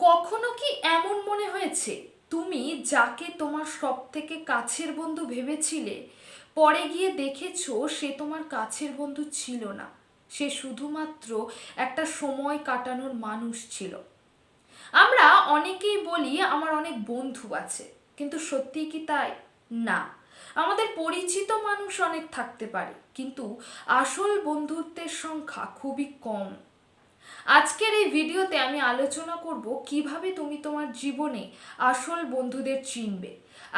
কখনো কি এমন মনে হয়েছে তুমি যাকে তোমার সব থেকে কাছের বন্ধু ভেবেছিলে পরে গিয়ে দেখেছো সে তোমার কাছের বন্ধু ছিল না, সে শুধুমাত্র একটা সময় কাটানোর মানুষ ছিল। আমরা অনেকেই বলি আমার অনেক বন্ধু আছে, কিন্তু সত্যি কি তাই? না। আমাদের পরিচিত মানুষ অনেক থাকতে পারে, কিন্তু আসল বন্ধুত্বের সংখ্যা খুবই কম। আজকের এই ভিডিওতে আমি আলোচনা করব কিভাবে তুমি তোমার জীবনে আসল বন্ধুদের চিনবে।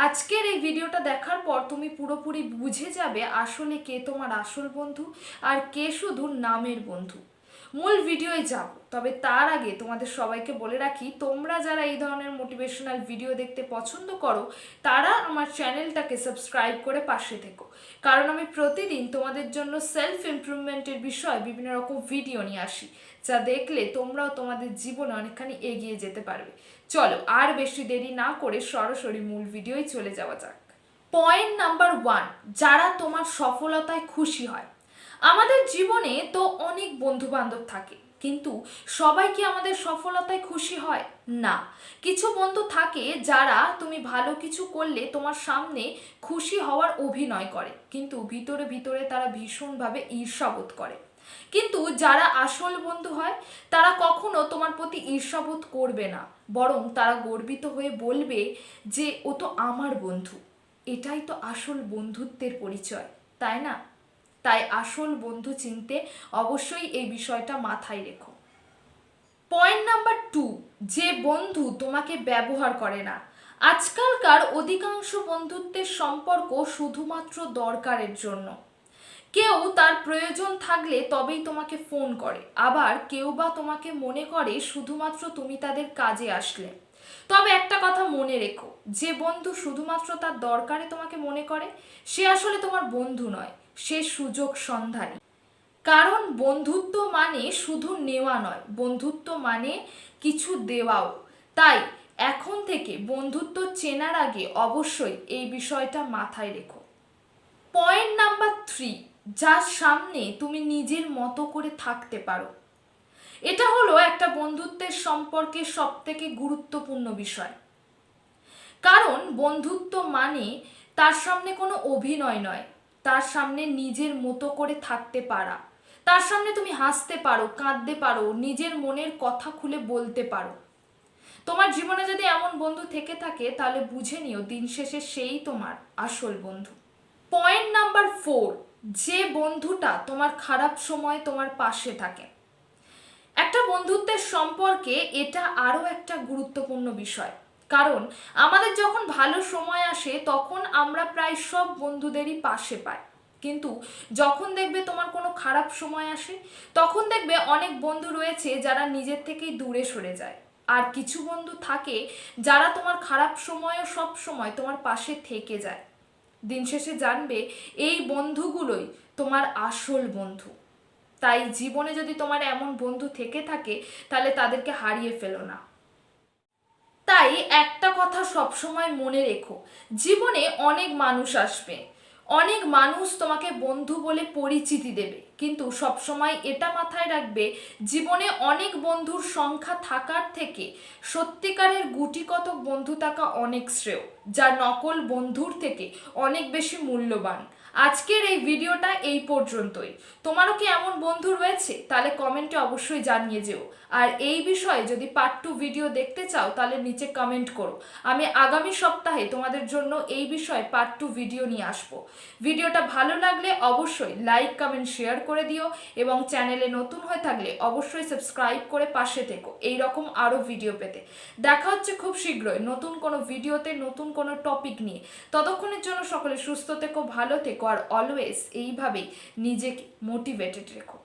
আজকের এই ভিডিওটা দেখার পর তুমি পুরোপুরি বুঝে যাবে আসলে কে তোমার আসল বন্ধু আর কে শুধু নামের বন্ধু। মূল ভিডিওয়ে যাব, তবে তার আগে তোমাদের সবাইকে বলে রাখি, তোমরা যারা এই ধরনের মোটিভেশনাল ভিডিও দেখতে পছন্দ করো তারা আমার চ্যানেলটাকে সাবস্ক্রাইব করে পাশে থেকো, কারণ আমি প্রতিদিন তোমাদের জন্য সেলফ ইমপ্রুভমেন্টের বিষয়ে বিভিন্ন রকম ভিডিও নিয়ে আসি, যা দেখলে তোমরাও তোমাদের জীবনে অনেকখানি এগিয়ে যেতে পারবে। চলো আর বেশি দেরি না করে সরাসরি মূল ভিডিওয় চলে যাওয়া যাক। পয়েন্ট নাম্বার 1, যারা তোমার সফলতায় খুশি হয়। আমাদের জীবনে তো অনেক বন্ধু বান্ধব থাকে, কিন্তু সবাই কি আমাদের সফলতায় খুশি হয়? না। কিছু বন্ধু থাকে যারা তুমি ভালো কিছু করলে তোমার সামনে খুশি হওয়ার অভিনয় করে, কিন্তু ভিতরে ভিতরে তারা ভীষণভাবে ঈর্ষাবোধ করে। কিন্তু যারা আসল বন্ধু হয় তারা কখনো তোমার প্রতি ঈর্ষাবোধ করবে না, বরং তারা গর্বিত হয়ে বলবে যে ও তো আমার বন্ধু। এটাই তো আসল বন্ধুত্বের পরিচয়, তাই না? তাই আসল বন্ধু চিনতে অবশ্যই এই বিষয়টা মাথায় রেখো। পয়েন্ট নাম্বার 2, যে বন্ধু তোমাকে ব্যবহার করে না। আজকালকার অধিকাংশ বন্ধুত্বের সম্পর্ক শুধুমাত্র দরকারের জন্য। কেউ তার প্রয়োজন থাকলে তবেই তোমাকে ফোন করে, আবার কেউ বা তোমাকে মনে করে শুধুমাত্র তুমি তাদের কাজে আসলে। তবে একটা কথা মনে রেখো, যে বন্ধু শুধুমাত্র তার দরকারে তোমাকে মনে করে সে আসলে তোমার বন্ধু নয়, সে সুযোগ সন্ধানী। কারণ বন্ধুত্ব মানে শুধু নেওয়া নয়, বন্ধুত্ব মানে কিছু দেওয়াও। তাই এখন থেকে বন্ধুত্ব চেনার আগে অবশ্যই এই বিষয়টা মাথায় রেখো। পয়েন্ট নাম্বার 3, যার সামনে তুমি নিজের মতো করে থাকতে পারো। এটা হলো একটা বন্ধুত্বের সম্পর্কে সব থেকে গুরুত্বপূর্ণ বিষয়। কারণ বন্ধুত্ব মানে তার সামনে কোনো অভিনয় নয়, তার সামনে নিজের মতো করে থাকতে পারা। তার সামনে তুমি হাসতে পারো, কাঁদতে পারো, নিজের মনের কথা খুলে বলতে পারো। তোমার জীবনে যদি এমন বন্ধু থেকে থাকে তাহলে বুঝে নিও দিন শেষে সেই তোমার আসল বন্ধু। পয়েন্ট নাম্বার 4, যে বন্ধুটা তোমার খারাপ সময় তোমার পাশে থাকে। একটা বন্ধুত্বের সম্পর্কে এটা আরও একটা গুরুত্বপূর্ণ বিষয়, কারণ আমাদের যখন ভালো সময় আসে তখন আমরা প্রায় সব বন্ধুদেরই পাশে পাই, কিন্তু যখন দেখবে তোমার কোনো খারাপ সময় আসে তখন দেখবে অনেক বন্ধু রয়েছে যারা নিজের থেকেই দূরে সরে যায়। আর কিছু বন্ধু থাকে যারা তোমার খারাপ সময়ও সব সময় তোমার পাশে থেকে যায়। দিন শেষে জানবে এই বন্ধুগুলোই তোমার আসল বন্ধু। তাই জীবনে যদি তোমার এমন বন্ধু থেকে থাকে তাহলে তাদেরকে হারিয়ে ফেলো না। তাই একটা কথা সবসময় মনে রেখো, জীবনে অনেক মানুষ আসবে, অনেক মানুষ তোমাকে বন্ধু বলে পরিচিতি দেবে, কিন্তু সবসময় এটা মাথায় রাখবে জীবনে অনেক বন্ধুর সংখ্যা থাকার থেকে সত্যিকারের গুটি কতক বন্ধু থাকা অনেক শ্রেয়, যা নকল বন্ধুর থেকে অনেক বেশি মূল্যবান। আজকের এই ভিডিওটা এই পর্যন্তই। তোমারও কি এমন বন্ধু রয়েছে? তাহলে কমেন্টে অবশ্যই জানিয়ে যেও। আর এই বিষয়ে যদি পার্ট 2 ভিডিও দেখতে চাও তাহলে নিচে কমেন্ট করো, আমি আগামী সপ্তাহে তোমাদের জন্য এই বিষয়ে পার্ট 2 ভিডিও নিয়ে আসবো। ভিডিওটা ভালো লাগলে অবশ্যই লাইক কমেন্ট শেয়ার করে দিও, এবং চ্যানেলে নতুন হয়ে থাকলে অবশ্যই সাবস্ক্রাইব করে পাশে থেকো এই রকম আরও ভিডিও পেতে। দেখা হচ্ছে খুব শীঘ্রই নতুন কোনো ভিডিওতে, নতুন কোনো টপিক নিয়ে। ততক্ষণের জন্য সকলে সুস্থ থেকো, ভালো থেকো, আর অলওয়েজ এইভাবেই নিজেকে মোটিভেটেড রেখো।